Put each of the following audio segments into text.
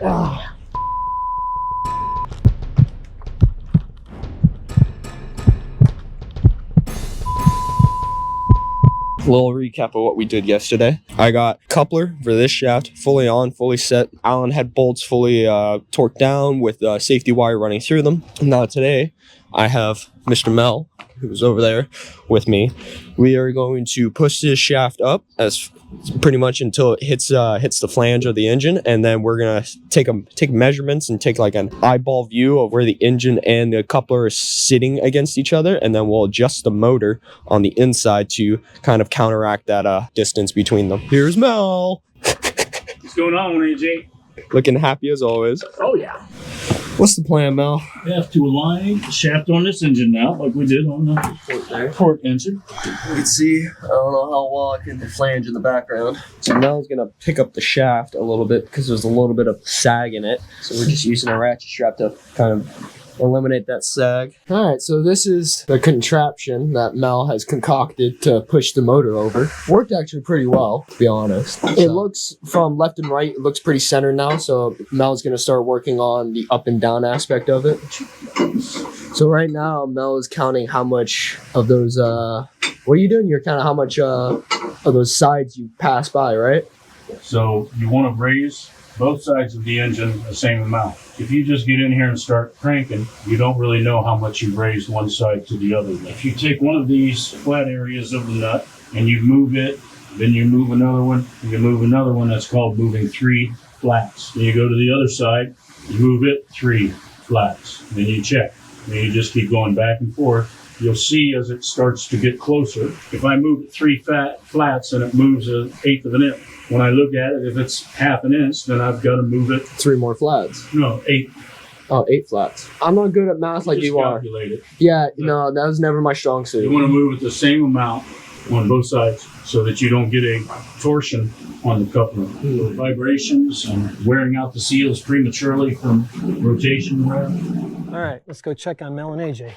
Little recap of what we did yesterday. I got coupler for this shaft fully on, fully set. Alan had bolts fully torqued down with safety wire running through them. Now today, I have Mr. Mel, who's over there with me. We are going to push this shaft up as pretty much until it hits the flange of the engine, and then we're gonna take measurements and take like an eyeball view of where the engine and the coupler are sitting against each other, and then we'll adjust the motor on the inside to kind of counteract that distance between them. Here's Mel. What's going on, AJ? Looking happy as always. Oh yeah. What's the plan, Mel? We have to align the shaft on this engine now, like we did on the port engine. You can see, I don't know how well I can flange in the background. So Mel's gonna pick up the shaft a little bit because there's a little bit of sag in it. So we're just using a ratchet strap to kind of eliminate that sag. All right, so this is the contraption that Mel has concocted to push the motor over. Worked actually pretty well, to be honest. It looks from left and right, it looks pretty centered now. So Mel's gonna start working on the up and down aspect of it. So right now, Mel is counting how much of those, what are you doing? You're counting how much of those sides you pass by, right? So you want to raise both sides of the engine the same amount. If you just get in here and start cranking, you don't really know how much you've raised one side to the other. If you take one of these flat areas of the nut and you move it, then you move another one, and you move another one, that's called moving 3 flats. Then you go to the other side, you move it 3 flats, then you check. Then you just keep going back and forth. You'll see as it starts to get closer. If I move it 3 flats and it moves 1/8 of an inch, when I look at it, if it's 1/2 inch, then I've got to move it 3 more flats. No, 8. Oh, 8 flats. I'm not good at math like you are. It. Yeah, no, that was never my strong suit. You want to move it the same amount on both sides so that you don't get a torsion on the coupler. So vibrations and wearing out the seals prematurely from rotation wear. All right, let's go check on Mel and AJ.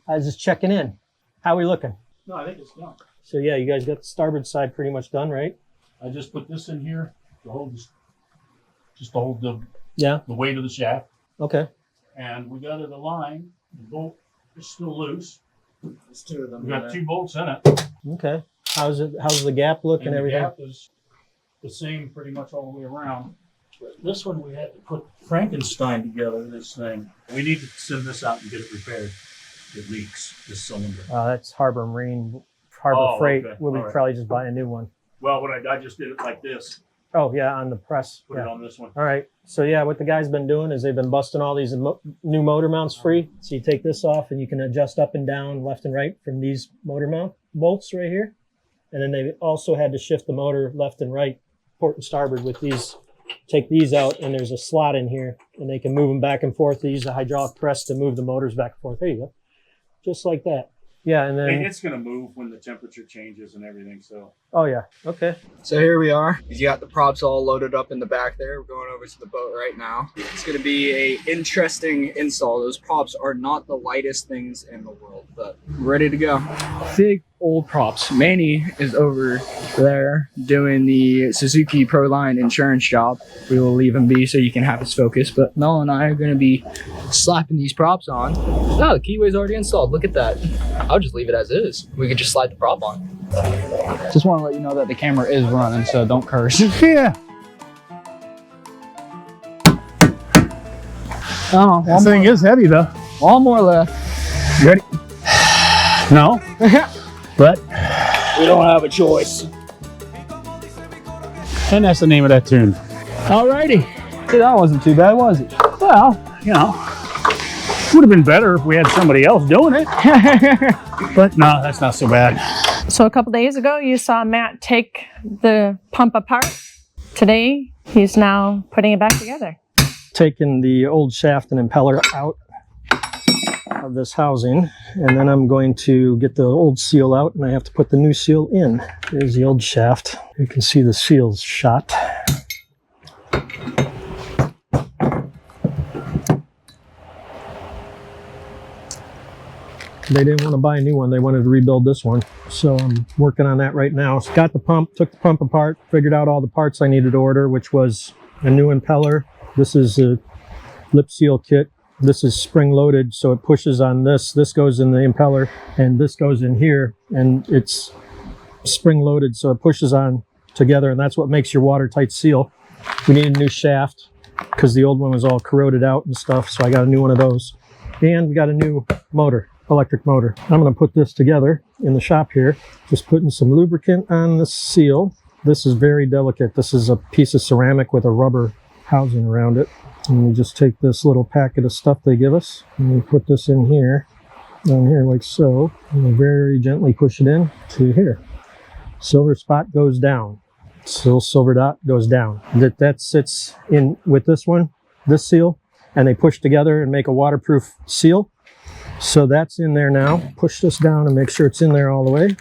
I was just checking in. How are we looking? No, I think it's done. So yeah, you guys got the starboard side pretty much done, right? I just put this in here to hold this, just to hold the weight of the shaft. Okay. And we got it aligned. The bolt is still loose. There's 2 of them. We got 2 bolts in it. Okay. How's the gap look and everything? The gap is the same pretty much all the way around. But this one we had to put Frankenstein together, this thing. We need to send this out and get it repaired. It leaks, this cylinder. That's Harbor Freight. Okay. We'll be probably just buying a new one. Well, what I just did it like this. Oh yeah, on the press. Put it on this one. All right. So yeah, what the guys been doing is they've been busting all these new motor mounts free. So you take this off and you can adjust up and down, left and right from these motor mount bolts right here. And then they also had to shift the motor left and right, port and starboard with these. Take these out and there's a slot in here and they can move them back and forth. They use a hydraulic press to move the motors back and forth. There you go. Just like that. Yeah, and then... And it's going to move when the temperature changes and everything, so... Oh, yeah. Okay. So here we are. You got the props all loaded up in the back there. We're going over to the boat right now. It's going to be a interesting install. Those props are not the lightest things in the world, but ready to go. Big old props. Manny is over there doing the Suzuki Proline insurance job. We will leave him be so you can have his focus, but Mel and I are going to be slapping these props on. Oh, the keyway's already installed. Look at that. I'll just leave it as is. We could just slide the prop on. Just want to let you know that the camera is running, so don't curse. Yeah. Oh, This thing is heavy though. one more left. You ready? No. But We don't have a choice. and that's the name of that tune. Alrighty. See, that wasn't too bad, was it? Well, you know, would have been better if we had somebody else doing it. But no, that's not so bad. So a couple days ago, you saw Matt take the pump apart. Today, he's now putting it back together. Taking the old shaft and impeller out of this housing, and then I'm going to get the old seal out, and I have to put the new seal in. There's the old shaft. You can see the seals shot. They didn't want to buy a new one. They wanted to rebuild this one. So I'm working on that right now. So got the pump, took the pump apart, figured out all the parts I needed to order, which was a new impeller, This is a lip seal kit. This is spring loaded, so it pushes on this. This goes in the impeller, and this goes in here, and it's spring loaded, so it pushes on together, and that's what makes your watertight seal. We need a new shaft because the old one was all corroded out and stuff, so I got a new one of those. And we got a new motor, electric motor. I'm going to put this together in the shop here. Just putting some lubricant on the seal. This is very delicate. This is a piece of ceramic with a rubber housing around it. And we just take this little packet of stuff they give us, and we put this in here, down here like so, and we very gently push it in to here. Silver spot goes down. Still silver dot goes down. That sits in with this one, this seal, and they push together and make a waterproof seal. So that's in there now. Push this down and make sure it's in there all the way.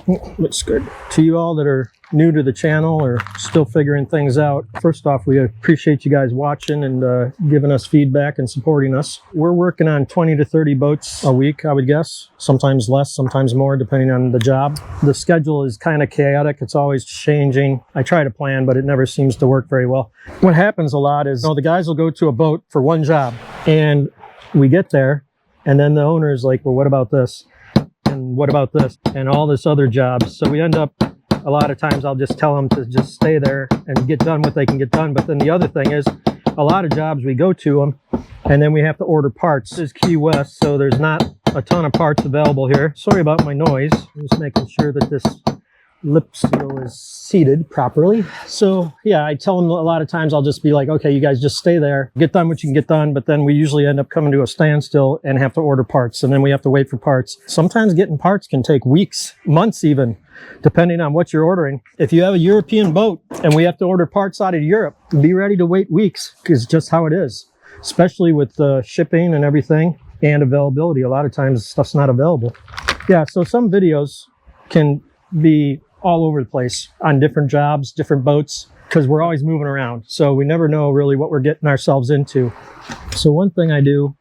Oh, looks good. To you all that are new to the channel or still figuring things out, first off, we appreciate you guys watching and giving us feedback and supporting us. We're working on 20 to 30 boats a week, I would guess. Sometimes less, sometimes more, depending on the job. The schedule is kind of chaotic. It's always changing. I try to plan, but it never seems to work very well. What happens a lot is, the guys will go to a boat for one job, and we get there, and then the owner is like, well, what about this? And what about this? And all this other jobs. So we end up, a lot of times I'll just tell them to just stay there and get done what they can get done. But then the other thing is, a lot of jobs we go to them and then we have to order parts. This is Key West, so there's not a ton of parts available here. Sorry about my noise. I'm just making sure that this lip seal is seated properly. So yeah, I tell them a lot of times, I'll just be like, okay, you guys just stay there, get done what you can get done. But then we usually end up coming to a standstill and have to order parts, and then we have to wait for parts. Sometimes getting parts can take weeks, months even, depending on what you're ordering. If you have a European boat and we have to order parts out of Europe, be ready to wait weeks, because just how it is, especially with shipping and everything and availability. A lot of times stuff's not available. Yeah, so some videos can be all over the place on different jobs, different boats, because we're always moving around. So we never know really what we're getting ourselves into. So one thing I do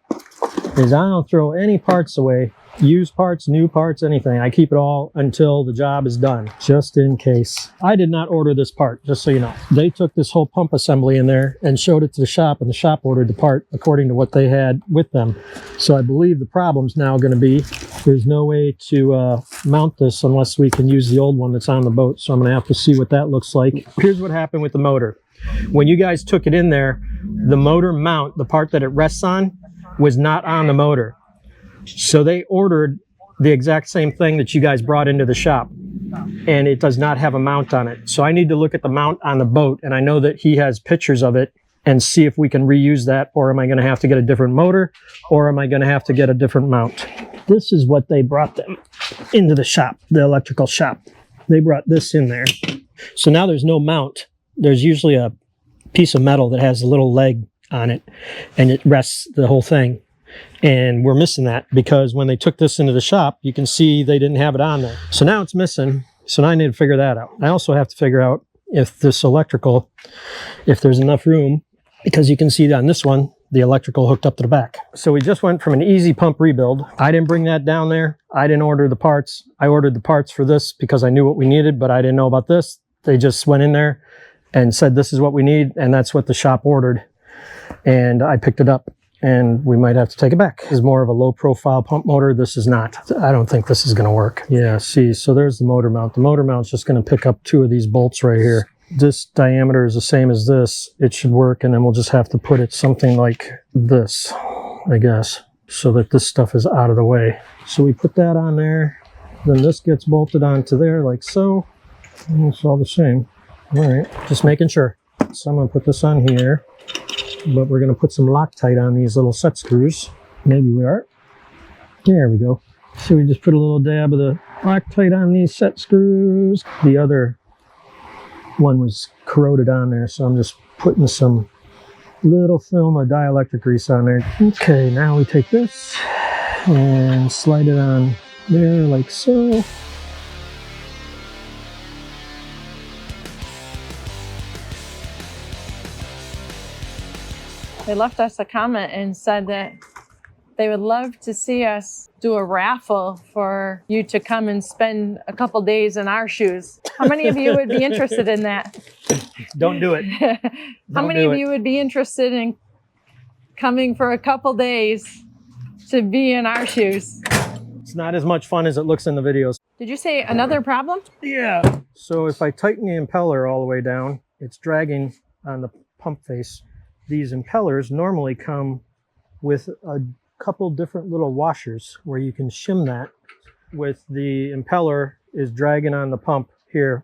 is I don't throw any parts away. Used parts, new parts, anything. I keep it all until the job is done, just in case. I did not order this part, just so you know. They took this whole pump assembly in there and showed it to the shop, and the shop ordered the part according to what they had with them. So I believe the problem's now going to be, there's no way to mount this unless we can use the old one that's on the boat. So I'm going to have to see what that looks like. Here's what happened with the motor. When you guys took it in there, the motor mount, the part that it rests on, was not on the motor. So they ordered the exact same thing that you guys brought into the shop, and it does not have a mount on it. So I need to look at the mount on the boat, and I know that he has pictures of it, and see if we can reuse that, or am I going to have to get a different motor, or am I going to have to get a different mount? This is what they brought them into the shop, the electrical shop. They brought this in there. So now there's no mount. There's usually a piece of metal that has a little leg on it, and it rests the whole thing. And we're missing that, because when they took this into the shop, you can see they didn't have it on there. So now it's missing. So now I need to figure that out. I also have to figure out if this electrical, if there's enough room, because you can see on this one, the electrical hooked up to the back. So we just went from an easy pump rebuild. I didn't bring that down there. I didn't order the parts. I ordered the parts for this because I knew what we needed, but I didn't know about this. They just went in there and said, this is what we need. And that's what the shop ordered. And I picked it up. And we might have to take it back. This is more of a low profile pump motor. This is not. I don't think this is going to work. Yeah, see, so there's the motor mount. The motor mount's just going to pick up two of these bolts right here. This diameter is the same as this. It should work, and then we'll just have to put it something like this, I guess, so that this stuff is out of the way. So we put that on there. Then this gets bolted onto there like so. And it's all the same. All right, just making sure. So I'm going to put this on here. But we're going to put some Loctite on these little set screws. Maybe we are. There we go. So we just put a little dab of the Loctite on these set screws. The other one was corroded on there, so I'm just putting some little film of dielectric grease on there. Okay, now we take this and slide it on there like so. They left us a comment and said that they would love to see us do a raffle for you to come and spend a couple days in our shoes. How many of you would be interested in that? Don't do it. How many of you would be interested in coming for a couple days to be in our shoes? It's not as much fun as it looks in the videos. Did you say another problem? Yeah. So if I tighten the impeller all the way down, it's dragging on the pump face. These impellers normally come with a couple different little washers where you can shim that with the impeller is dragging on the pump here.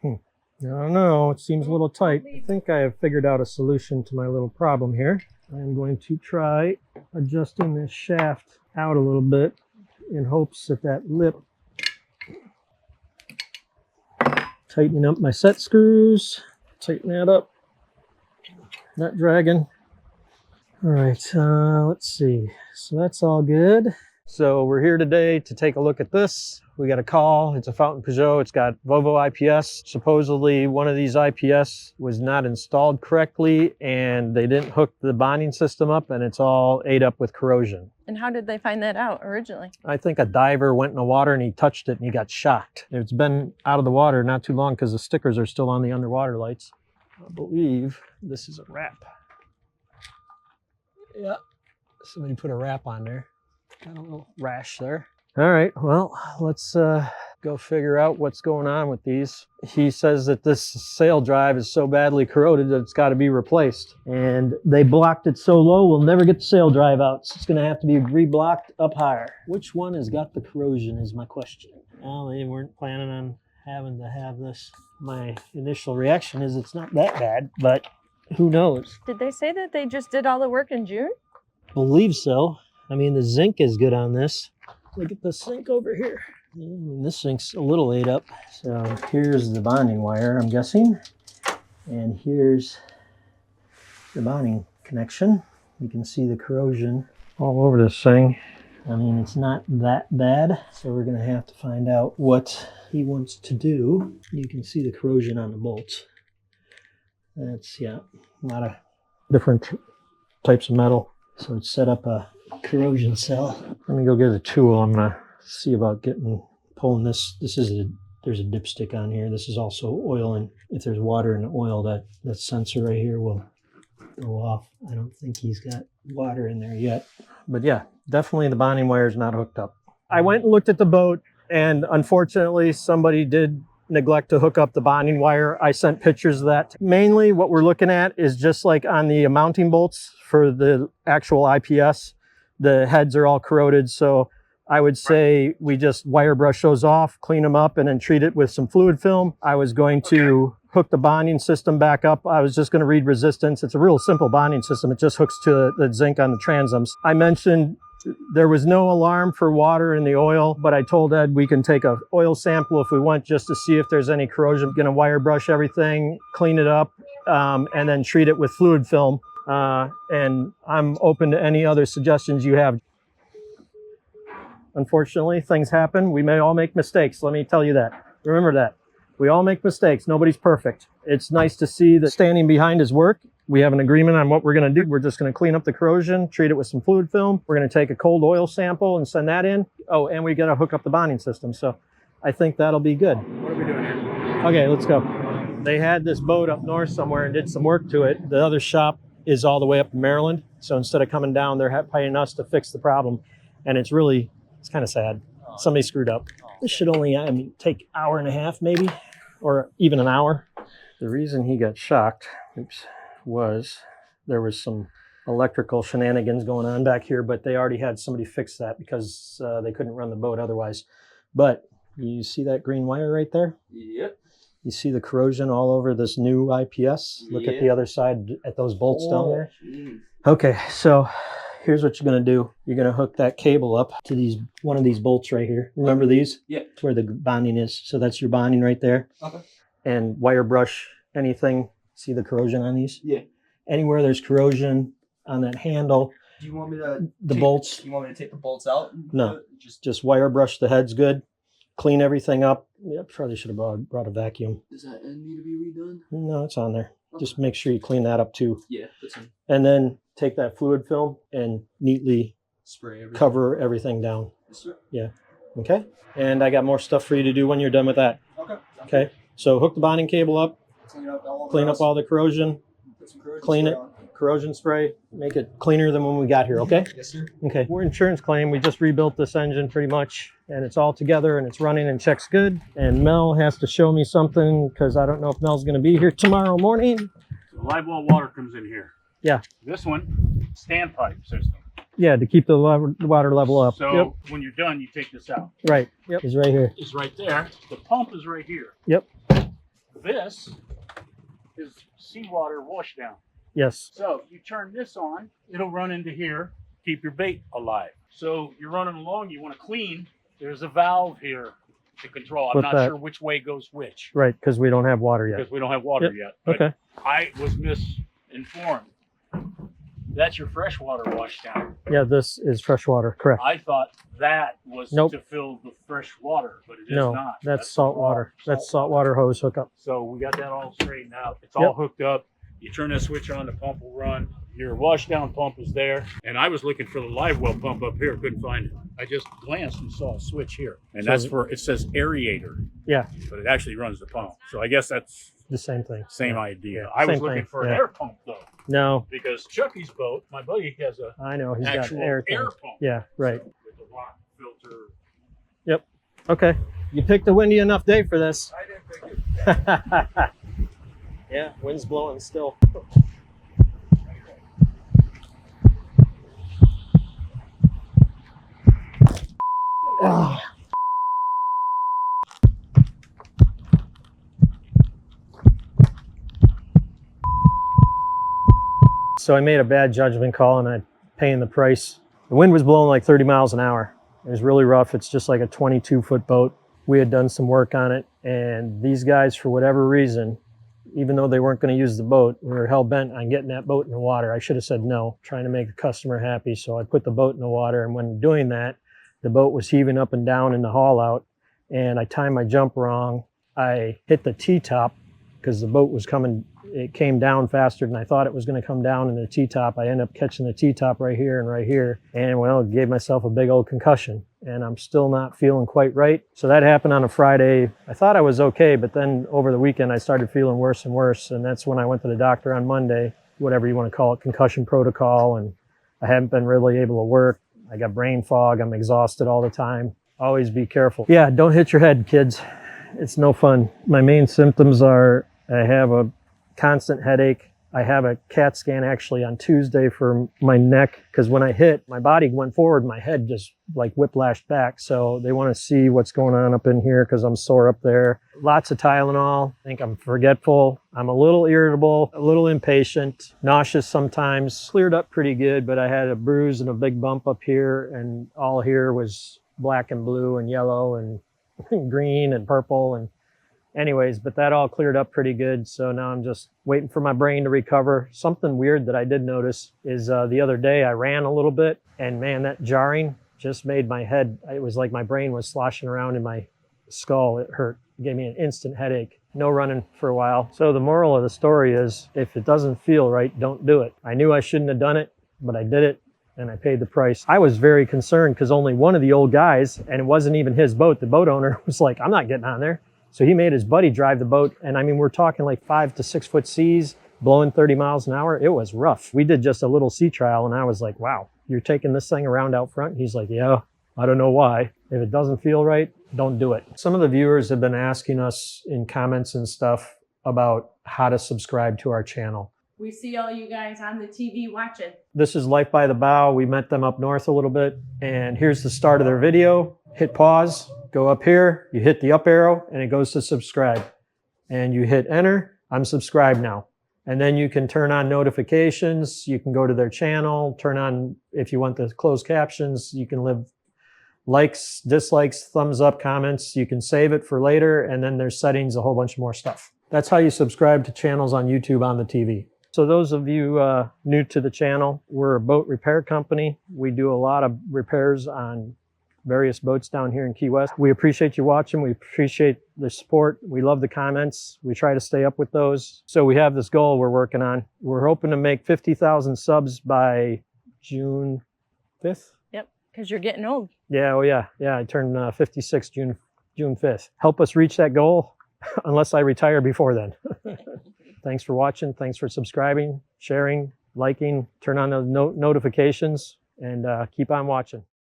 I don't know, it seems a little tight. I think I have figured out a solution to my little problem here. I'm going to try adjusting this shaft out a little bit in hopes that that lip, tightening up my set screws, tighten that up, not dragging. All right, let's see. So that's all good. So we're here today to take a look at this. We got a call. It's a Fountain Peugeot. It's got Volvo IPS. Supposedly one of these IPS was not installed correctly and they didn't hook the bonding system up and it's all ate up with corrosion. And how did they find that out originally? I think a diver went in the water and he touched it and he got shocked. It's been out of the water not too long because the stickers are still on the underwater lights. I believe this is a wrap. Yeah, somebody put a wrap on there. Got a little rash there. All right, well, let's go figure out what's going on with these. He says that this sail drive is so badly corroded that it's got to be replaced. And they blocked it so low, we'll never get the sail drive out. So it's going to have to be reblocked up higher. Which one has got the corrosion is my question. Well, they weren't planning on having to have this. My initial reaction is it's not that bad, but who knows? Did they say that they just did all the work in June? Believe so. I mean, the zinc is good on this. Look at the sink over here. I mean, this sink's a little ate up. So here's the bonding wire, I'm guessing. And here's the bonding connection. You can see the corrosion all over this thing. I mean, it's not that bad. So we're gonna have to find out what he wants to do. You can see the corrosion on the bolts. That's, yeah, a lot of different types of metal. So it's set up a corrosion cell. Let me go get a tool. I'm gonna see about pulling this. There's a dipstick on here. This is also oil, and if there's water in the oil, that sensor right here will go off. I don't think he's got water in there yet. But yeah, definitely the bonding wire is not hooked up. I went and looked at the boat, and unfortunately somebody did neglect to hook up the bonding wire. I sent pictures of that. Mainly what we're looking at is just like on the mounting bolts for the actual IPS, the heads are all corroded. So I would say we just wire brush those off, clean them up, and then treat it with some fluid film. I was going to hook the bonding system back up. I was just going to read resistance. It's a real simple bonding system. It just hooks to the zinc on the transoms. I mentioned there was no alarm for water in the oil, but I told Ed we can take an oil sample if we want just to see if there's any corrosion. I'm going to wire brush everything, clean it up, and then treat it with fluid film. And I'm open to any other suggestions you have. Unfortunately, things happen. We may all make mistakes. Let me tell you that. Remember that. We all make mistakes. Nobody's perfect. It's nice to see that standing behind his work. We have an agreement on what we're going to do. We're just going to clean up the corrosion, treat it with some fluid film. We're going to take a cold oil sample and send that in. Oh, and we got to hook up the bonding system. So I think that'll be good. What are we doing here? Okay, let's go. They had this boat up north somewhere and did some work to it. The other shop is all the way up in Maryland. So instead of coming down, they're paying us to fix the problem. And it's kind of sad. Somebody screwed up. This should only take an hour and a half maybe, or even an hour. The reason he got shocked, was there was some electrical shenanigans going on back here, but they already had somebody fix that because they couldn't run the boat otherwise. But you see that green wire right there? Yep. You see the corrosion all over this new IPS? Look at the other side at those bolts down there. Geez. Okay, so here's what you're going to do. You're going to hook that cable up to one of these bolts right here. Remember these? Yeah. It's where the bonding is. So that's your bonding right there. Okay. And wire brush anything. See the corrosion on these? Yeah. Anywhere there's corrosion on that handle, Do you want me to bolts. You want me to take the bolts out? No. Just wire brush the heads good. Clean everything up. Yep, probably should have brought a vacuum. Does that end need to be redone? No, it's on there. Okay. Just make sure you clean that up too. Yeah, that's fine. And then take that fluid film and neatly spray everything. cover everything down. Yes, sir. Yeah. Okay. And I got more stuff for you to do when you're done with that. Okay. Okay. So hook the bonding cable up, Clean up all the corrosion, Put some corrosion clean spray it, on. corrosion spray, make it cleaner than when we got here. Okay. Yes, sir. Okay. We're insurance claim. We just rebuilt this engine pretty much, and it's all together and it's running and checks good. And Mel has to show me something because I don't know if Mel's going to be here tomorrow morning. The live well water comes in here. Yeah. This one, standpipe system. Yeah, to keep the water level up. So when you're done, you take this out. Right. Yep. It's right here. It's right there. The pump is right here. Yep. This is seawater wash down. Yes. So you turn this on, it'll run into here, keep your bait alive. So you're running along, you want to clean, there's a valve here to control. I'm Put not that- sure which way goes which Right, because we don't have water yet. because we don't have water yet. But Okay. I was misinformed. That's your freshwater wash down. Yeah, this is fresh water. Correct. I thought that was Nope. to fill the fresh water, but it is No, not. that's salt water. That's saltwater hose hookup. So we got that all straightened out. It's Yep. all hooked up. You turn that switch on, the pump will run. Your washdown pump is there. And I was looking for the live well pump up here, couldn't find it. I just glanced and saw a switch here. And So- that's for, it says aerator, Yeah, but it actually runs the pump. So I guess that's the same thing. same Yeah. idea. Yeah, I was same looking thing, for an yeah. air pump though, No, because Chucky's boat, my buddy has a I know he's got actual an air thing. pump. Yeah, right. With the rock filter. Okay. You picked a windy enough day for this. I didn't think it. Yeah, wind's blowing still. Ah. So I made a bad judgment call and I'm paying the price. The wind was blowing like 30 miles an hour. It was really rough. It's just like a 22-foot boat. We had done some work on it, and these guys, for whatever reason, even though they weren't going to use the boat, we were hell-bent on getting that boat in the water. I should have said no, trying to make the customer happy. So I put the boat in the water, and when doing that, the boat was heaving up and down in the haul out, and I timed my jump wrong. I hit the T-top because the boat was coming, it came down faster than I thought it was going to come down in the T-top. I ended up catching the T-top right here, and well, gave myself a big old concussion, and I'm still not feeling quite right. So that happened on a Friday. I thought I was okay, but then over the weekend I started feeling worse and worse, and that's when I went to the doctor on Monday, whatever you want to call it, concussion protocol, and I haven't been really able to work. I got brain fog. I'm exhausted all the time. Always be careful. Yeah, don't hit your head, kids. It's no fun. My main symptoms are I have a constant headache. I have a CAT scan actually on Tuesday for my neck because when I hit, my body went forward, my head just like whiplashed back. So they want to see what's going on up in here because I'm sore up there. Lots of Tylenol. I think I'm forgetful. I'm a little irritable, a little impatient, nauseous sometimes. Cleared up pretty good, but I had a bruise and a big bump up here, and all here was black and blue and yellow and green and purple. And anyways, but that all cleared up pretty good. So now I'm just waiting for my brain to recover. Something weird that I did notice is the other day I ran a little bit, and man, that jarring just made my head, it was like my brain was sloshing around in my skull. It hurt. It gave me an instant headache. No running for a while. So the moral of the story is if it doesn't feel right, don't do it. I knew I shouldn't have done it, but I did it, and I paid the price. I was very concerned because only one of the old guys, and it wasn't even his boat, the boat owner was like, I'm not getting on there. So he made his buddy drive the boat. And I mean, we're talking like 5 to 6 foot seas, blowing 30 miles an hour. It was rough. We did just a little sea trial, and I was like, wow, you're taking this thing around out front? He's like, yeah, I don't know why. If it doesn't feel right, don't do it. Some of the viewers have been asking us in comments and stuff about how to subscribe to our channel. We see all you guys on the TV watching. This is Life by the Bow. We met them up north a little bit, and here's the start of their video. Hit pause, go up here, you hit the up arrow, and it goes to subscribe. And you hit enter, I'm subscribed now. And then you can turn on notifications, you can go to their channel, turn on, if you want the closed captions, you can leave likes, dislikes, thumbs up, comments, you can save it for later, and then there's settings, a whole bunch more stuff. That's how you subscribe to channels on YouTube on the TV. So those of you new to the channel, we're a boat repair company. We do a lot of repairs on various boats down here in Key West. We appreciate you watching. We appreciate the support. We love the comments. We try to stay up with those. So we have this goal we're working on. We're hoping to make 50,000 subs by June 5th. Yep. Because you're getting old. Yeah, oh yeah. Yeah, I turned 56 June 5th. Help us reach that goal unless I retire before then. Thanks for watching. Thanks for subscribing, sharing, liking, turn on those notifications, and keep on watching.